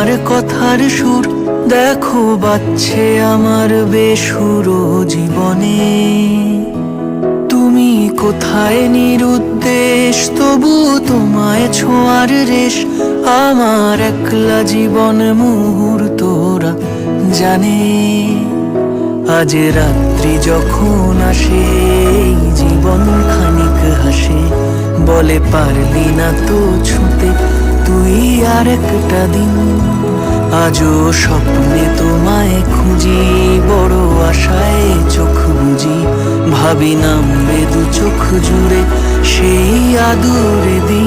তোমার কথার সুর দেখো বাজছে আমার বেসুর জীবনে। তুমি কোথায় নিরুদ্দেশ, তবু তোমায় ছোঁয়ার রেশ আমার একলা জীবন মুহূর্তরা জানে। আজ রাত্রি যখন আসে এই জীবন খানিক হাসে, বলে পারলি না তো ছুঁতে তুই আর একটা দিন। আজও স্বপ্নে তোমায় খুঁজি, বড় আশায় চোখ বুঝি, ভাবি নামবে দু চোখ জুড়ে সেই আদুরে দিন।